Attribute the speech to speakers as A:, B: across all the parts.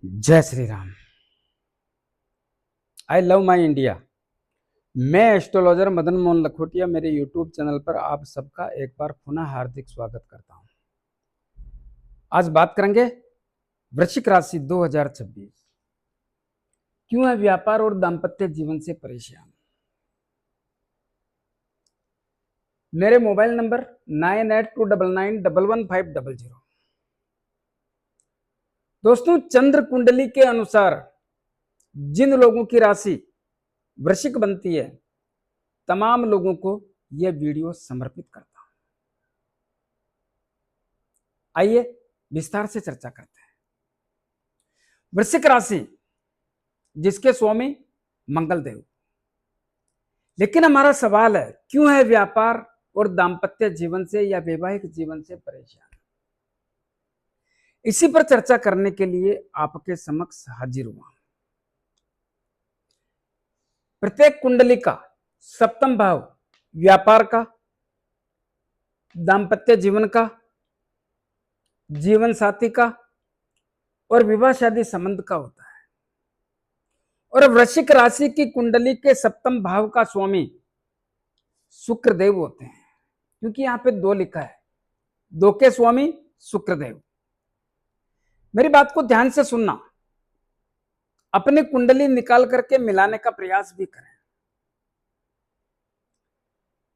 A: जय Shri Ram. I love my India. मैं astrologer Madan Mohan Lakhotia मेरे यूट्यूब चैनल पर आप सबका एक बार पुनः हार्दिक स्वागत करता हूं। आज बात करेंगे वृश्चिक राशि 2026 क्यों है व्यापार और दाम्पत्य जीवन से परेशान। मेरे मोबाइल नंबर 9829911500। दोस्तों, चंद्र कुंडली के अनुसार जिन लोगों की राशि वृश्चिक बनती है, तमाम लोगों को यह वीडियो समर्पित करता हूं। आइए विस्तार से चर्चा करते हैं। वृश्चिक राशि जिसके स्वामी मंगल देव, लेकिन हमारा सवाल है क्यों है व्यापार और दाम्पत्य जीवन से या वैवाहिक जीवन से परेशान। इसी पर चर्चा करने के लिए आपके समक्ष हाजिर हुआ। प्रत्येक कुंडली का सप्तम भाव व्यापार का, दाम्पत्य जीवन का, जीवन साथी का और विवाह शादी संबंध का होता है। और वृश्चिक राशि की कुंडली के सप्तम भाव का स्वामी शुक्रदेव होते हैं, क्योंकि यहां पे दो लिखा है, दो के स्वामी शुक्रदेव। मेरी बात को ध्यान से सुनना, अपनी कुंडली निकाल करके मिलाने का प्रयास भी करें।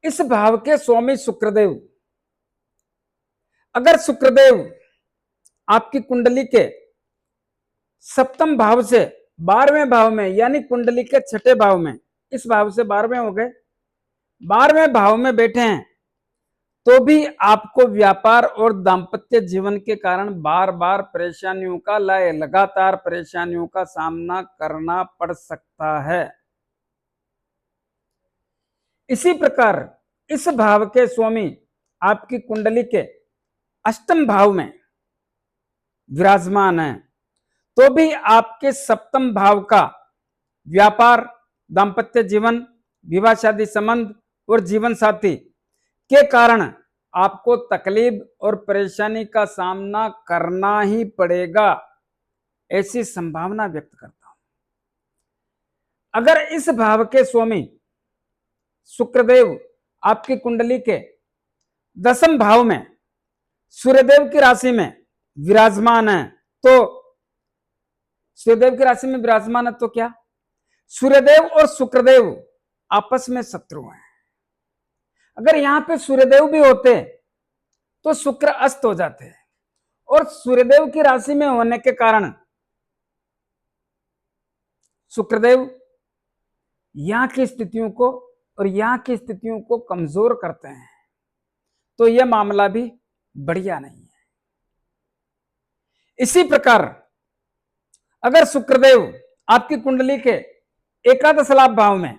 A: इस भाव के स्वामी शुक्रदेव, अगर शुक्रदेव आपकी कुंडली के सप्तम भाव से 12वें भाव में, यानी कुंडली के छठे भाव में, इस भाव से 12वें हो गए, 12वें भाव में बैठे हैं, तो भी आपको व्यापार और दाम्पत्य जीवन के कारण बार बार परेशानियों का, लगातार परेशानियों का सामना करना पड़ सकता है। इसी प्रकार इस भाव के स्वामी आपकी कुंडली के अष्टम भाव में विराजमान है, तो भी आपके सप्तम भाव का व्यापार, दाम्पत्य जीवन, विवाह शादी संबंध और जीवन साथी के कारण आपको तकलीफ और परेशानी का सामना करना ही पड़ेगा, ऐसी संभावना व्यक्त करता हूं। अगर इस भाव के स्वामी शुक्रदेव आपकी कुंडली के दसम भाव में सूर्यदेव की राशि में विराजमान है, तो सूर्यदेव की राशि में विराजमान है तो क्या सूर्यदेव और शुक्रदेव आपस में शत्रु हैं। अगर यहां पे सूर्यदेव भी होते तो शुक्र अस्त हो जाते, और सूर्यदेव की राशि में होने के कारण शुक्रदेव यहां की स्थितियों को और यहां की स्थितियों को कमजोर करते हैं, तो यह मामला भी बढ़िया नहीं है। इसी प्रकार अगर शुक्रदेव आपकी कुंडली के एकादश लाभ भाव में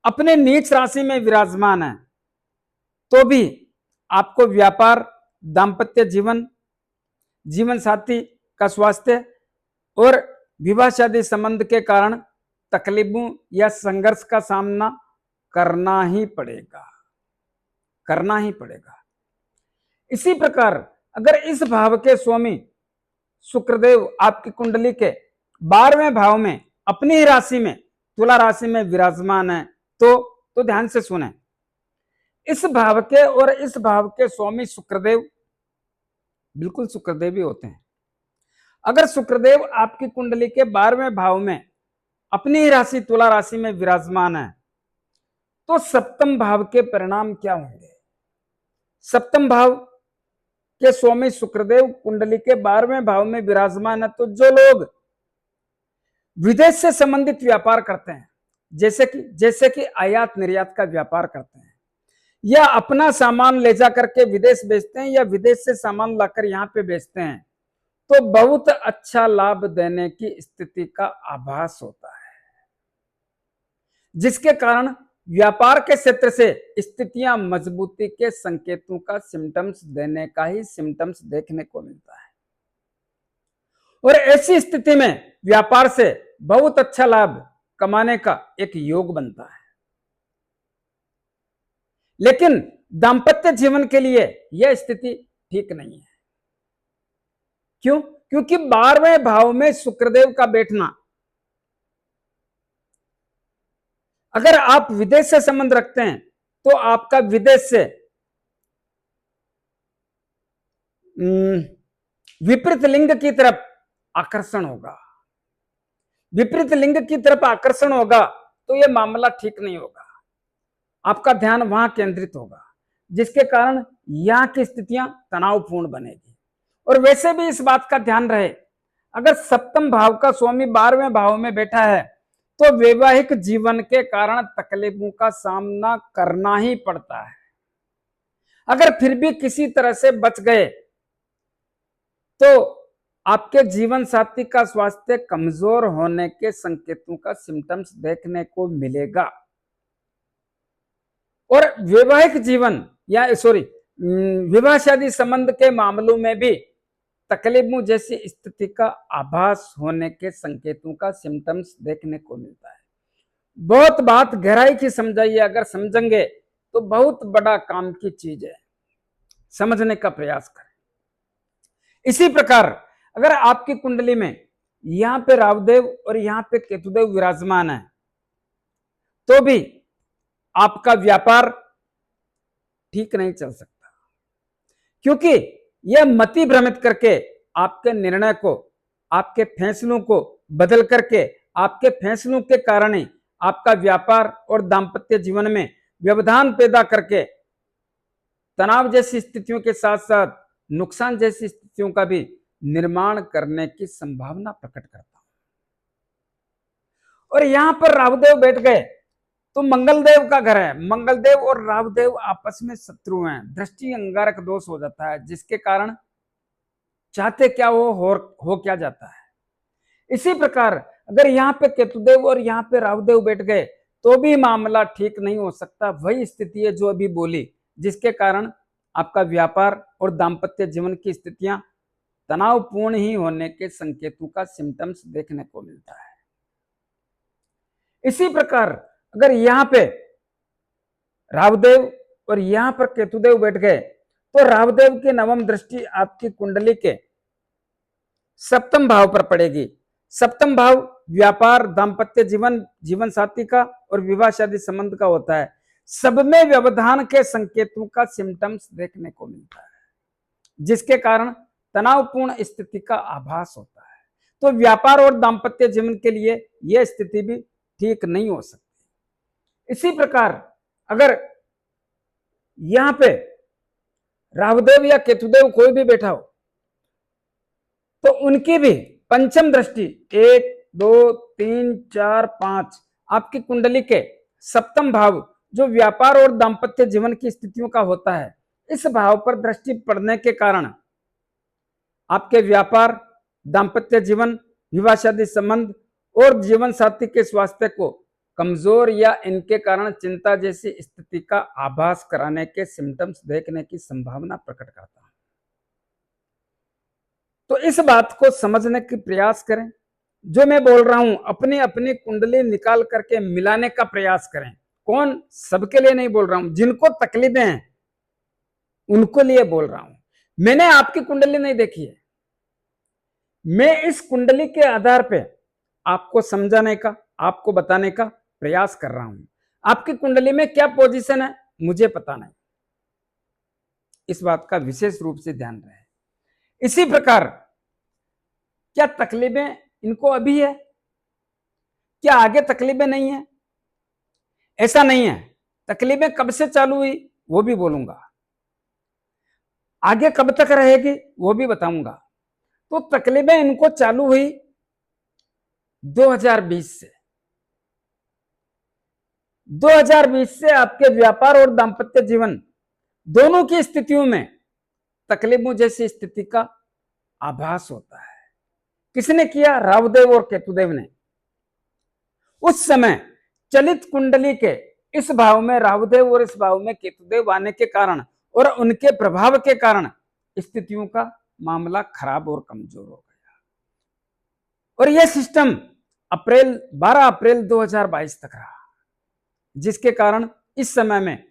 A: अपने नीच राशि में विराजमान है, तो भी आपको व्यापार, दाम्पत्य जीवन, जीवन साथी का स्वास्थ्य और विवाह शादी संबंध के कारण तकलीफों या संघर्ष का सामना करना ही पड़ेगा। इसी प्रकार अगर इस भाव के स्वामी शुक्रदेव आपकी कुंडली के 12वें भाव में अपनी ही राशि में, तुला राशि में विराजमान है, तो ध्यान से सुने, इस भाव के और इस भाव के स्वामी शुक्रदेव बिल्कुल शुक्रदेव ही होते हैं। अगर शुक्रदेव आपकी कुंडली के 12वें भाव में अपनी ही राशि तुला राशि में विराजमान है, तो सप्तम भाव के परिणाम क्या होंगे। सप्तम भाव के स्वामी शुक्रदेव कुंडली के 12वें भाव में विराजमान है, तो जो लोग विदेश से संबंधित व्यापार करते हैं, जैसे कि आयात निर्यात का व्यापार करते हैं, या अपना सामान ले जा करके विदेश बेचते हैं, या विदेश से सामान लाकर यहां पे बेचते हैं, तो बहुत अच्छा लाभ देने की स्थिति का आभास होता है, जिसके कारण व्यापार के क्षेत्र से स्थितियां मजबूती के संकेतों का सिम्टम्स देने का ही सिम्टम्स देखने को मिलता है। और ऐसी स्थिति में व्यापार से बहुत अच्छा लाभ कमाने का एक योग बनता है। लेकिन दाम्पत्य जीवन के लिए यह स्थिति ठीक नहीं है। क्यों? क्योंकि 12वें भाव में शुक्रदेव का बैठना, अगर आप विदेश से संबंध रखते हैं तो आपका विदेश से विपरीत लिंग की तरफ आकर्षण होगा। विपरीत लिंग की तरफ आकर्षण होगा तो यह मामला ठीक नहीं होगा, आपका ध्यान वहां केंद्रित होगा, जिसके कारण यहां की स्थितियां तनावपूर्ण बनेगी। और वैसे भी इस बात का ध्यान रहे, अगर सप्तम भाव का स्वामी 12वें भाव में बैठा है तो वैवाहिक जीवन के कारण तकलीफों का सामना करना ही पड़ता है। अगर फिर भी किसी तरह से बच गए तो आपके जीवन साथी का स्वास्थ्य कमजोर होने के संकेतों का सिम्टम्स देखने को मिलेगा। और वैवाहिक जीवन या विवाह शादी संबंध के मामलों में भी तकलीफों जैसी स्थिति का आभास होने के संकेतों का सिम्टम्स देखने को मिलता है। बहुत बात गहराई की समझाइए, अगर समझेंगे तो बहुत बड़ा काम की चीज है, समझने का प्रयास करें। इसी प्रकार अगर आपकी कुंडली में यहां पे राहुदेव और यहां पे केतुदेव विराजमान है तो भी आपका व्यापार ठीक नहीं चल सकता, क्योंकि यह मति भ्रमित करके आपके निर्णय को, आपके फैसलों को बदल करके, आपके फैसलों के कारण ही आपका व्यापार और दाम्पत्य जीवन में व्यवधान पैदा करके तनाव जैसी स्थितियों के साथ साथ नुकसान जैसी स्थितियों का भी निर्माण करने की संभावना प्रकट करता हूं। और यहां पर राहुदेव बैठ गए तो मंगलदेव का घर है, मंगलदेव और राहुदेव आपस में शत्रु हैं, दृष्टि अंगारक दोष हो जाता है, जिसके कारण चाहते क्या हो क्या जाता है। इसी प्रकार अगर यहाँ पे केतुदेव और यहाँ पे राहुदेव बैठ गए तो भी मामला ठीक नहीं हो सकता। वही स्थिति है जो अभी बोली, जिसके कारण आपका व्यापार और दाम्पत्य जीवन की स्थितियां तनावपूर्ण ही होने के संकेतों का सिम्टम्स देखने को मिलता है। इसी प्रकार अगर यहां पे राहुदेव और यहां पर केतुदेव बैठ गए तो राहुदेव की नवम दृष्टि आपकी कुंडली के सप्तम भाव पर पड़ेगी। सप्तम भाव व्यापार, दाम्पत्य जीवन, जीवन साथी का और विवाह शादी संबंध का होता है। सब में व्यवधान के संकेतों का सिम्टम्स देखने को मिलता है, जिसके कारण तनावपूर्ण स्थिति का आभास होता है। तो व्यापार और दाम्पत्य जीवन के लिए यह स्थिति भी ठीक नहीं हो सकती। इसी प्रकार अगर यहां पे राहुदेव या केतुदेव कोई भी बैठा हो तो उनकी भी पंचम दृष्टि 1, 2, 3, 4, 5 आपकी कुंडली के सप्तम भाव जो व्यापार और दाम्पत्य जीवन की स्थितियों का होता है, इस भाव पर दृष्टि पड़ने के कारण आपके व्यापार, दाम्पत्य जीवन, विवाह शादी संबंध और जीवन साथी के स्वास्थ्य को कमजोर या इनके कारण चिंता जैसी स्थिति का आभास कराने के सिम्टम्स देखने की संभावना प्रकट करता है। तो इस बात को समझने की प्रयास करें। जो मैं बोल रहा हूं अपनी अपनी कुंडली निकाल करके मिलाने का प्रयास करें। कौन, सबके लिए नहीं बोल रहा हूं, जिनको तकलीफें हैं उनको लिए बोल रहा हूं। मैंने आपकी कुंडली नहीं देखी है, मैं इस कुंडली के आधार पे आपको समझाने का, आपको बताने का प्रयास कर रहा हूं। आपकी कुंडली में क्या पोजीशन है मुझे पता नहीं, इस बात का विशेष रूप से ध्यान रहे। इसी प्रकार क्या तकलीफें इनको अभी है, क्या आगे तकलीफें नहीं है? ऐसा नहीं है, तकलीफें कब से चालू हुई वो भी बोलूंगा, आगे कब तक रहेगी वो भी बताऊंगा। तो तकलीफें इनको चालू हुई 2020 से। 2020 से आपके व्यापार और दाम्पत्य जीवन दोनों की स्थितियों में तकलीफों जैसी स्थिति का आभास होता है। किसने किया? राहुदेव और केतुदेव ने। उस समय चलित कुंडली के इस भाव में राहुदेव और इस भाव में केतुदेव आने के कारण और उनके प्रभाव के कारण स्थितियों का मामला खराब और कमजोर हो गया। और यह सिस्टम 12 अप्रैल 2022 तक रहा, जिसके कारण इस समय में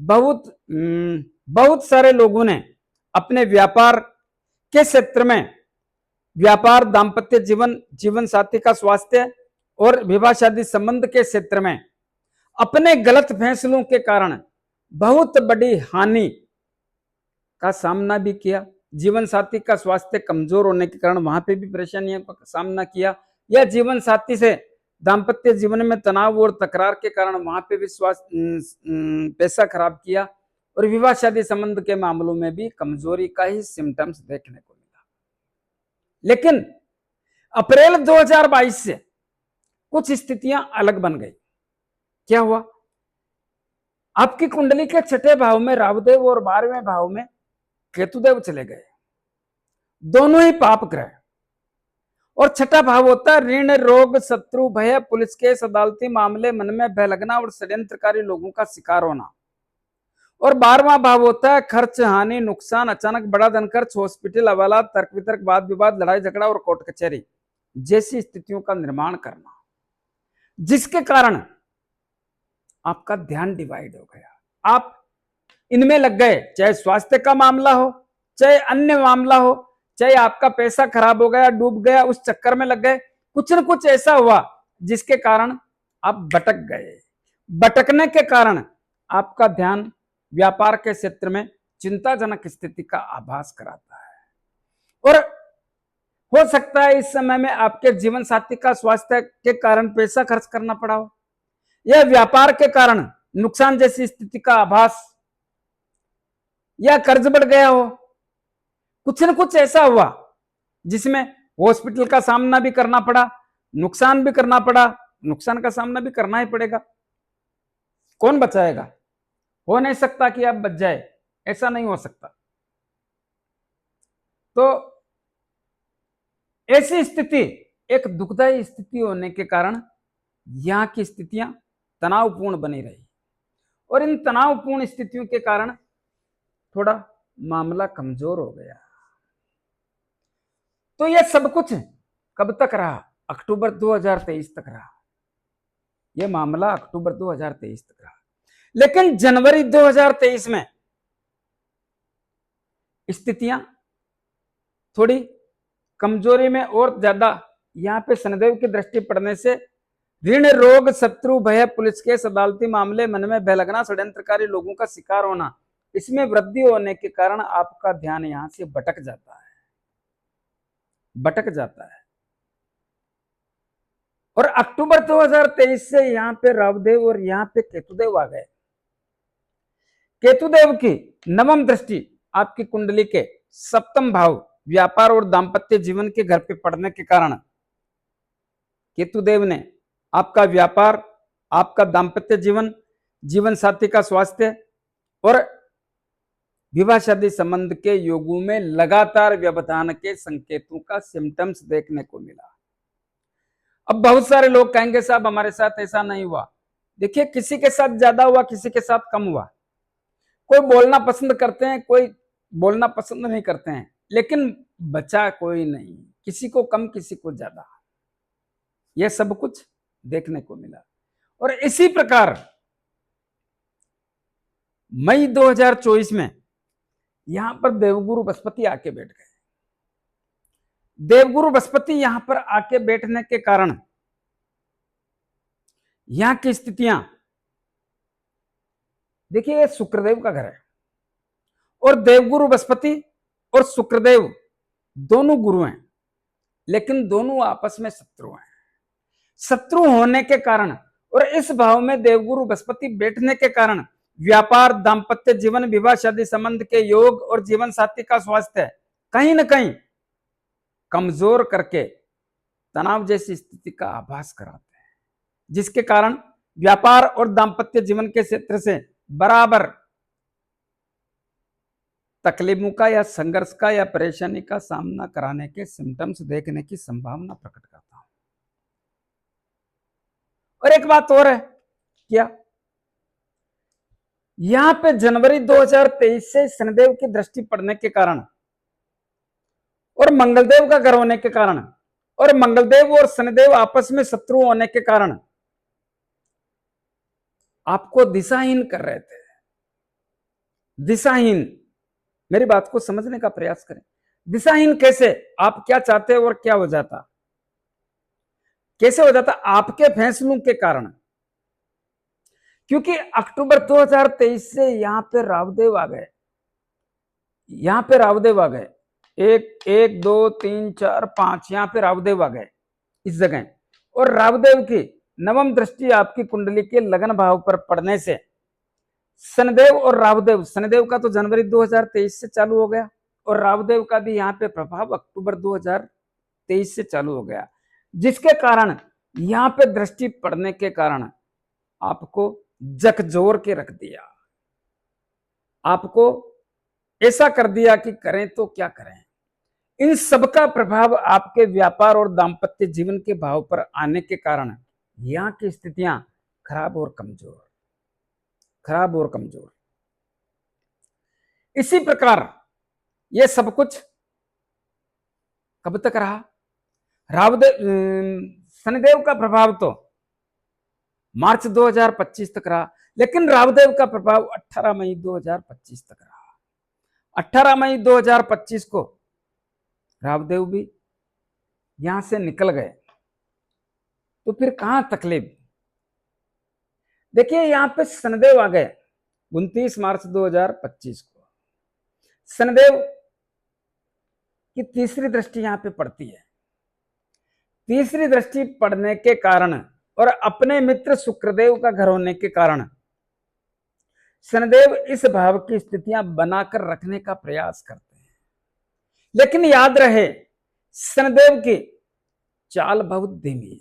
A: बहुत सारे लोगों ने अपने व्यापार के क्षेत्र में व्यापार, दाम्पत्य जीवन, जीवन साथी का स्वास्थ्य और विवाह शादी संबंध के क्षेत्र में अपने गलत फैसलों के कारण बहुत बड़ी हानि का सामना भी किया। जीवन साथी का स्वास्थ्य कमजोर होने के कारण वहां पे भी परेशानियों का सामना किया, या जीवन साथी से दाम्पत्य जीवन में तनाव और तकरार के कारण वहां पे भी स्वास्थ्य पैसा खराब किया, और विवाह शादी संबंध के मामलों में भी कमजोरी का ही सिम्टम्स देखने को मिला। लेकिन अप्रैल 2022 से कुछ स्थितियां अलग बन गई। क्या हुआ? आपकी कुंडली के छठे भाव में राहुदेव और 12वें भाव में केतुदेव चले गए, दोनों ही पाप ग्रह। और छठा भाव होता है ऋण, रोग, शत्रु, भय, पुलिस केस, अदालती मामले, मन में भय लगना और षड्यंत्रकारी लोगों का शिकार होना। और 12वां भाव होता है खर्च, हानि, नुकसान, अचानक बड़ा धन खर्च, हॉस्पिटल, हवालात, तर्क वितर्क, वाद विवाद, लड़ाई झगड़ा और कोर्ट कचहरी जैसी स्थितियों का निर्माण करना, जिसके कारण आपका ध्यान डिवाइड हो गया। आप इनमें लग गए, चाहे स्वास्थ्य का मामला हो, चाहे अन्य मामला हो, चाहे आपका पैसा खराब हो गया, डूब गया, उस चक्कर में लग गए। कुछ न कुछ ऐसा हुआ जिसके कारण आप भटक गए। भटकने के कारण आपका ध्यान व्यापार के क्षेत्र में चिंताजनक स्थिति का आभास कराता है। और हो सकता है इस समय में आपके जीवन साथी का स्वास्थ्य के कारण पैसा खर्च करना पड़ा हो, या व्यापार के कारण नुकसान जैसी स्थिति का आभास, या कर्ज बढ़ गया हो। कुछ न कुछ ऐसा हुआ जिसमें हॉस्पिटल का सामना भी करना पड़ा, नुकसान भी करना पड़ा। नुकसान का सामना भी करना ही पड़ेगा, कौन बचाएगा? हो नहीं सकता कि आप बच जाए, ऐसा नहीं हो सकता। तो ऐसी स्थिति एक दुखदायी स्थिति होने के कारण यहां की स्थितियां तनावपूर्ण बनी रही, और इन तनावपूर्ण स्थितियों के कारण थोड़ा मामला कमजोर हो गया। तो यह सब कुछ कब तक रहा? अक्टूबर 2023 तक रहा। यह मामला अक्टूबर 2023 तक रहा। लेकिन जनवरी 2023 में स्थितियां थोड़ी कमजोरी में और ज्यादा, यहां पे शनिदेव की दृष्टि पड़ने से ऋण, रोग, शत्रु, भय, पुलिस केस, अदालती मामले, मन में भय लगना, षड्यंत्रकारी लोगों का शिकार होना, इसमें वृद्धि होने के कारण आपका ध्यान यहां से भटक जाता है। और अक्टूबर 2023 से यहां पे राहुदेव और यहां पे केतुदेव आ गए। केतुदेव की नवम दृष्टि आपकी कुंडली के सप्तम भाव व्यापार और दाम्पत्य जीवन के घर पे पड़ने के कारण केतुदेव ने आपका व्यापार, आपका दाम्पत्य जीवन, जीवन साथी का स्वास्थ्य और विवाह शादी संबंध के योगों में लगातार व्यवधान के संकेतों का सिम्टम्स देखने को मिला। अब बहुत सारे लोग कहेंगे साहब हमारे साथ ऐसा नहीं हुआ। देखिए, किसी के साथ ज्यादा हुआ, किसी के साथ कम हुआ। कोई बोलना पसंद करते हैं, कोई बोलना पसंद नहीं करते हैं, लेकिन बचा कोई नहीं, किसी को कम, किसी को ज्यादा। यह सब कुछ देखने को मिला। और इसी प्रकार मई 2024 में यहां पर देवगुरु बृहस्पति आके बैठ गए। देवगुरु बृहस्पति यहां पर आके बैठने के कारण यहां की स्थितियां, देखिए ये शुक्रदेव का घर है, और देवगुरु बृहस्पति और शुक्रदेव दोनों गुरु हैं, लेकिन दोनों आपस में शत्रु हैं। शत्रु होने के कारण और इस भाव में देवगुरु बृहस्पति बैठने के कारण व्यापार, दाम्पत्य जीवन, विवाह शादी संबंध के योग और जीवन साथी का स्वास्थ्य कहीं ना कहीं कमजोर करके तनाव जैसी स्थिति का आभास कराते हैं, जिसके कारण व्यापार और दाम्पत्य जीवन के क्षेत्र से बराबर तकलीफों का या संघर्ष का या परेशानी का सामना कराने के सिम्टम्स देखने की संभावना प्रकट करता हूं। और एक बात और है, क्या यहां पे जनवरी 2023 से शनिदेव की दृष्टि पड़ने के कारण और मंगलदेव का घर होने के कारण और मंगलदेव और शनिदेव आपस में शत्रु होने के कारण आपको दिशाहीन कर रहे थे। दिशाहीन, मेरी बात को समझने का प्रयास करें। दिशाहीन कैसे? आप क्या चाहते हो और क्या हो जाता? कैसे हो जाता? आपके फैसलों के कारण। क्योंकि अक्टूबर 2023 से यहां पे रावदेव आ गए, यहां पे रावदेव आ गए, एक एक दो तीन चार पांच, यहां पे रावदेव आ गए इस जगह। और रावदेव की नवम दृष्टि आपकी कुंडली के लगन भाव पर पड़ने से शनिदेव और रावदेव, शनिदेव का तो जनवरी 2023 से चालू हो गया और रावदेव का भी यहाँ पे प्रभाव अक्टूबर 2023 से चालू हो गया, जिसके कारण यहाँ पे दृष्टि पड़ने के कारण आपको झकझोर के रख दिया, आपको ऐसा कर दिया कि करें तो क्या करें। इन सबका प्रभाव आपके व्यापार और दाम्पत्य जीवन के भाव पर आने के कारण यहाँ की स्थितियां खराब और कमजोर, खराब और कमजोर। इसी प्रकार ये सब कुछ कब तक रहा? रावदेव, शनिदेव का प्रभाव तो मार्च 2025 तक रहा, लेकिन रावदेव का प्रभाव 18 मई 2025 तक रहा। 18 मई 2025 को रावदेव भी यहां से निकल गए, तो फिर कहां तकलीफ? देखिए यहां पे शनिदेव आ गए 29 मार्च 2025 को। शनिदेव की तीसरी दृष्टि यहां पे पड़ती है। तीसरी दृष्टि पड़ने के कारण और अपने मित्र शुक्रदेव का घर होने के कारण शनिदेव इस भाव की स्थितियां बनाकर रखने का प्रयास करते हैं। लेकिन याद रहे, शनिदेव की चाल बहुत धीमी है।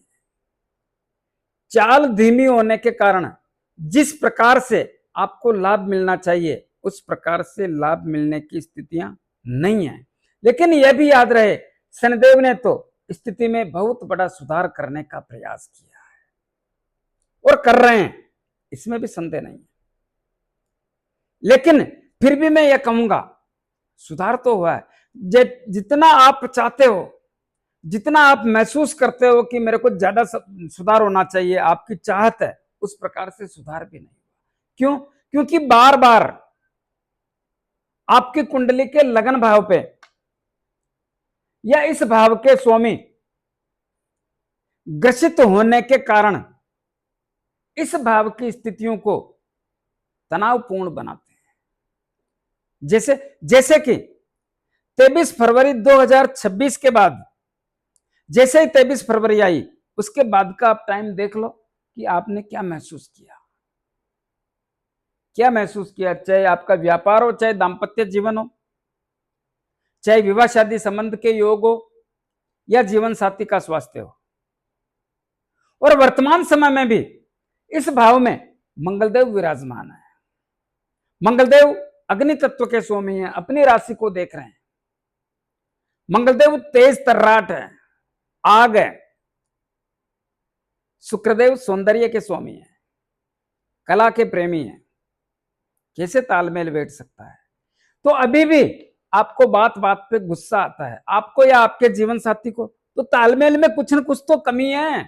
A: चाल धीमी होने के कारण जिस प्रकार से आपको लाभ मिलना चाहिए उस प्रकार से लाभ मिलने की स्थितियां नहीं है। लेकिन यह भी याद रहे, शनिदेव ने तो स्थिति में बहुत बड़ा सुधार करने का प्रयास किया है और कर रहे हैं, इसमें भी संदेह नहीं है। लेकिन फिर भी मैं यह कहूंगा, सुधार तो हुआ है। जितना आप चाहते हो, जितना आप महसूस करते हो कि मेरे को ज्यादा सुधार होना चाहिए, आपकी चाहत है, उस प्रकार से सुधार भी नहीं हुआ। क्यों? क्योंकि बार बार आपकी कुंडली के लगन भाव पे या इस भाव के स्वामी ग्रसित होने के कारण इस भाव की स्थितियों को तनावपूर्ण बनाते हैं। जैसे कि 23 फरवरी 2026 के बाद, जैसे ही 23 फरवरी आई, उसके बाद का आप टाइम देख लो कि आपने क्या महसूस किया, क्या महसूस किया। चाहे आपका व्यापार हो, चाहे दाम्पत्य जीवन हो, चाहे विवाह शादी संबंध के योग हो, या जीवन साथी का स्वास्थ्य हो। और वर्तमान समय में भी इस भाव में मंगलदेव विराजमान है। मंगलदेव अग्नि तत्व के स्वामी हैं, अपनी राशि को देख रहे हैं। मंगलदेव तेज तर्राट है, आग है। शुक्रदेव सौंदर्य के स्वामी है, कला के प्रेमी है। कैसे तालमेल बैठ सकता है? तो अभी भी आपको बात बात पे गुस्सा आता है, आपको या आपके जीवन साथी को, तो तालमेल में कुछ न कुछ तो कमी है।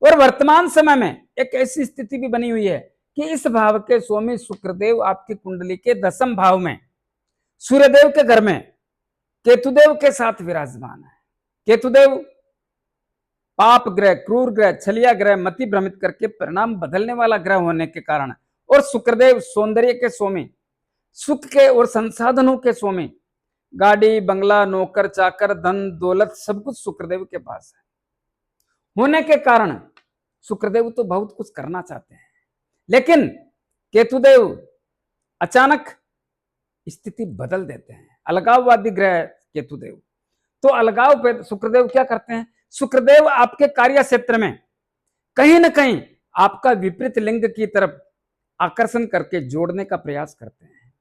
A: और वर्तमान समय में एक ऐसी स्थिति भी बनी हुई है कि इस भाव के स्वामी शुक्रदेव आपकी कुंडली के 10वें भाव में सूर्यदेव के घर में केतुदेव के साथ विराजमान है। केतुदेव पाप ग्रह, क्रूर ग्रह, छलिया ग्रह, मति भ्रमित करके परिणाम बदलने वाला ग्रह होने के कारण, और शुक्रदेव सौंदर्य के स्वामी, सुख के और संसाधनों के स्वामी, गाड़ी बंगला नौकर चाकर धन दौलत सब कुछ शुक्रदेव के पास है होने के कारण शुक्रदेव तो बहुत कुछ करना चाहते हैं, लेकिन केतुदेव अचानक स्थिति बदल देते हैं। अलगाववादी ग्रह केतुदेव, तो अलगाव पे शुक्रदेव क्या करते हैं? शुक्रदेव आपके कार्य क्षेत्र में कहीं ना कहीं आपका विपरीत लिंग की तरफ आकर्षण करके जोड़ने का प्रयास करते हैं,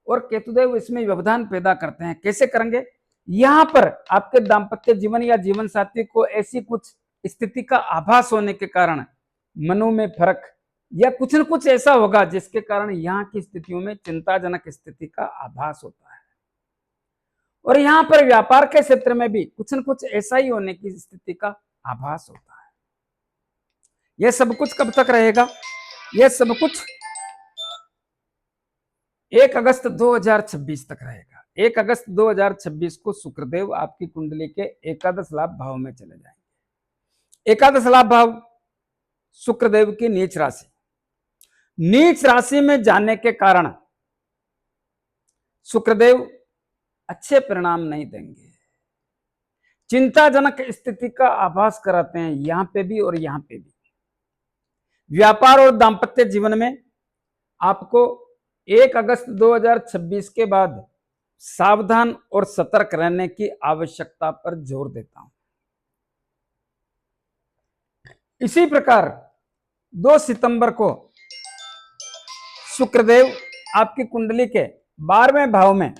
A: और केतुदेव इसमें व्यवधान पैदा करते हैं। कैसे करेंगे? यहां पर आपके दाम्पत्य जीवन या जीवन साथी को ऐसी कुछ स्थिति का आभास होने के कारण मनों में फर्क या कुछ न कुछ ऐसा होगा जिसके कारण यहाँ की स्थितियों में चिंताजनक स्थिति का आभास होता है। और यहां पर व्यापार के क्षेत्र में भी कुछ न कुछ ऐसा ही होने की स्थिति का आभास होता है। यह सब कुछ कब तक रहेगा? यह सब कुछ 1 अगस्त 2026 तक रहेगा। 1 अगस्त 2026 को शुक्रदेव आपकी कुंडली के एकादश लाभ भाव में चले जाएंगे। एकादश लाभ भाव शुक्रदेव की नीच राशि, नीच राशि में जाने के कारण शुक्रदेव अच्छे परिणाम नहीं देंगे, चिंताजनक स्थिति का आभास कराते हैं यहां पे भी और यहां पे भी। व्यापार और दांपत्य जीवन में आपको 1 अगस्त 2026 के बाद सावधान और सतर्क रहने की आवश्यकता पर जोर देता हूं। इसी प्रकार 2 सितंबर को शुक्रदेव आपकी कुंडली के 12वें भाव में,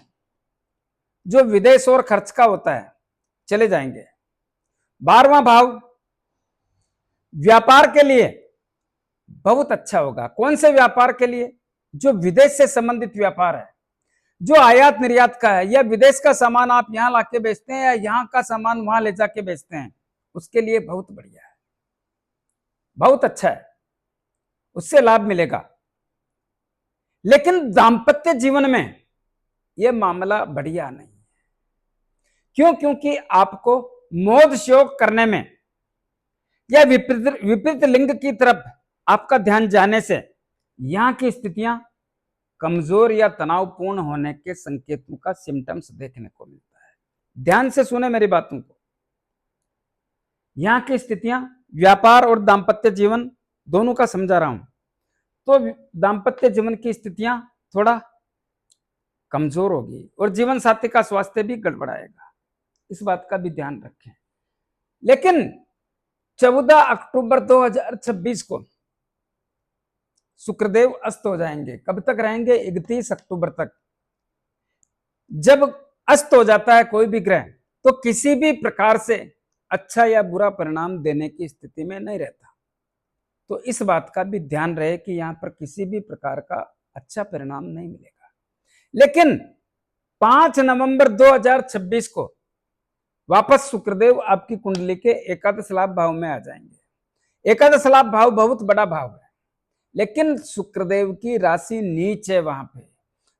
A: जो विदेश और खर्च का होता है, चले जाएंगे। 12वां भाव व्यापार के लिए बहुत अच्छा होगा। कौन से व्यापार के लिए? जो विदेश से संबंधित व्यापार है, जो आयात निर्यात का है, या विदेश का सामान आप यहां लाके बेचते हैं या यहां का सामान वहां ले जाके बेचते हैं, उसके लिए बहुत बढ़िया है, बहुत अच्छा है, उससे लाभ मिलेगा। लेकिन दांपत्य जीवन में यह मामला बढ़िया नहीं है। क्यों? क्योंकि आपको मोद शोक करने में या विपरीत लिंग की तरफ आपका ध्यान जाने से यहां की स्थितियां कमजोर या तनावपूर्ण होने के संकेतों का सिम्टम्स देखने को मिलता है। ध्यान से सुने मेरी बातों को। यहां की स्थितियां व्यापार और दांपत्य जीवन दोनों का समझा रहा हूं, तो दांपत्य जीवन की स्थितियां थोड़ा कमजोर होगी और जीवन साथी का स्वास्थ्य भी गड़बड़ाएगा, इस बात का भी ध्यान रखें। लेकिन 14 अक्टूबर 2026 को शुक्रदेव अस्त हो जाएंगे। कब तक रहेंगे? 31 अक्टूबर तक। जब अस्त हो जाता है कोई भी ग्रह, तो किसी भी प्रकार से अच्छा या बुरा परिणाम देने की स्थिति में नहीं रहता। तो इस बात का भी ध्यान रहे कि यहां पर किसी भी प्रकार का अच्छा परिणाम नहीं मिलेगा। लेकिन 5 नवंबर 2026 को वापस शुक्रदेव आपकी कुंडली के एकादश लाभ भाव में आ जाएंगे। एकादश लाभ भाव बहुत बड़ा भाव है, लेकिन शुक्रदेव की राशि नीच है। वहां पे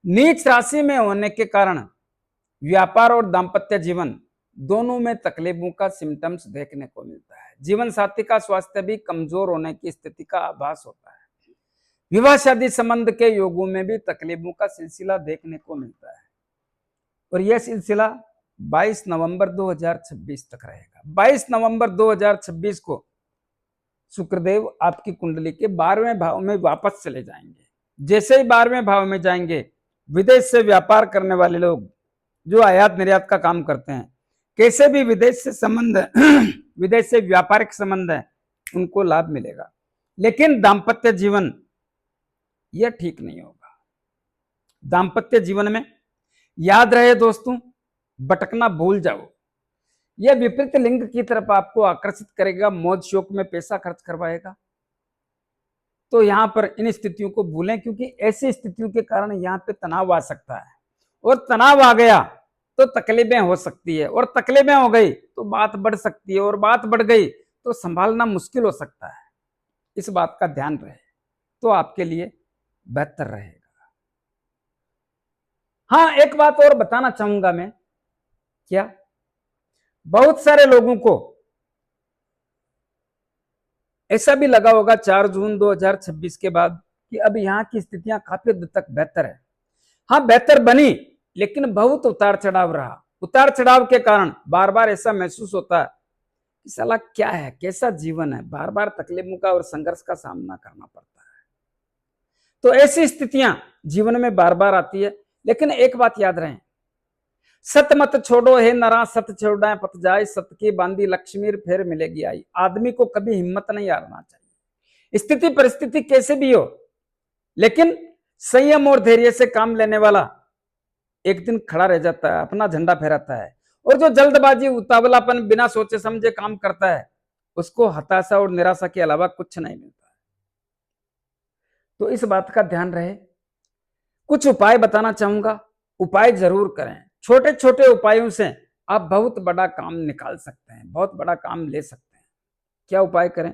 A: नीच राशि में होने के कारण व्यापार और दांपत्य जीवन दोनों में तकलीफों का सिम्टम्स देखने को मिलता है। जीवन साथी का स्वास्थ्य भी कमजोर होने की स्थिति का आभास होता है। विवाह शादी संबंध के योगों में भी तकलीफों का सिलसिला देखने को मिलता है, और यह सिलसिला 22 नवंबर 2026 तक रहेगा। 22 नवंबर 2026 को शुक्रदेव आपकी कुंडली के 12वें भाव में वापस चले जाएंगे। जैसे ही 12वें भाव में जाएंगे, विदेश से व्यापार करने वाले लोग, जो आयात निर्यात का काम करते हैं, कैसे भी विदेश से संबंध विदेश से व्यापारिक संबंध है, उनको लाभ मिलेगा। लेकिन दांपत्य जीवन यह ठीक नहीं होगा। दांपत्य जीवन में याद रहे दोस्तों, भटकना भूल जाओ। यह विपरीत लिंग की तरफ आपको आकर्षित करेगा, मौज शौक में पैसा खर्च करवाएगा। तो यहां पर इन स्थितियों को भूलें, क्योंकि ऐसी स्थितियों के कारण यहां पे तनाव आ सकता है, और तनाव आ गया तो तकलीफें हो सकती है, और तकलीफें हो गई तो बात बढ़ सकती है, और बात बढ़ गई तो संभालना मुश्किल हो सकता है। इस बात का ध्यान रहे तो आपके लिए बेहतर रहेगा। हाँ, एक बात और बताना चाहूंगा मैं। क्या? बहुत सारे लोगों को ऐसा भी लगा होगा 4 जून 2026 के बाद कि अब यहाँ की स्थितियां काफी हद तक बेहतर है। हाँ, बेहतर बनी, लेकिन बहुत उतार चढ़ाव रहा। उतार चढ़ाव के कारण बार बार ऐसा महसूस होता है कि साला क्या है, कैसा जीवन है, बार बार तकलीफों का और संघर्ष का सामना करना पड़ता है। तो ऐसी स्थितियां जीवन में बार बार आती है। लेकिन एक बात याद रहे, सत मत छोड़ो हे नरा, सत छोड़ाए पत जाए, सत की बांधी लक्ष्मी फिर मिलेगी आई। आदमी को कभी हिम्मत नहीं हारना चाहिए। स्थिति परिस्थिति कैसे भी हो, लेकिन संयम और धैर्य से काम लेने वाला एक दिन खड़ा रह जाता है, अपना झंडा फहराता है। और जो जल्दबाजी, उतावलापन, बिना सोचे समझे काम करता है, उसको हताशा और निराशा के अलावा कुछ नहीं मिलता। तो इस बात का ध्यान रहे। कुछ उपाय बताना चाहूंगा, उपाय जरूर करें। छोटे छोटे उपायों से आप बहुत बड़ा काम निकाल सकते हैं, बहुत बड़ा काम ले सकते हैं। क्या उपाय करें?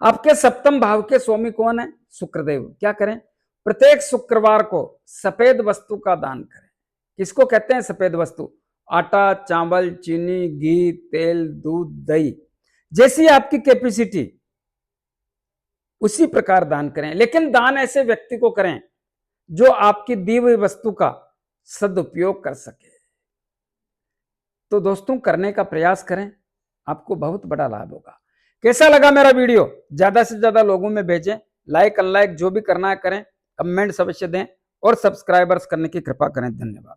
A: आपके सप्तम भाव के स्वामी कौन है? शुक्रदेव। क्या करें? प्रत्येक शुक्रवार को सफेद वस्तु का दान करें। किसको कहते हैं सफेद वस्तु? आटा, चावल, चीनी, घी, तेल, दूध, दही। जैसी आपकी कैपेसिटी उसी प्रकार दान करें, लेकिन दान ऐसे व्यक्ति को करें जो आपकी दी हुई वस्तु का सदुपयोग कर सके। तो दोस्तों करने का प्रयास करें, आपको बहुत बड़ा लाभ होगा। कैसा लगा मेरा वीडियो? ज्यादा से ज्यादा लोगों में भेजें, लाइक अनलाइक जो भी करना है करें, कमेंट्स अवश्य दें और सब्सक्राइबर्स करने की कृपा करें। धन्यवाद।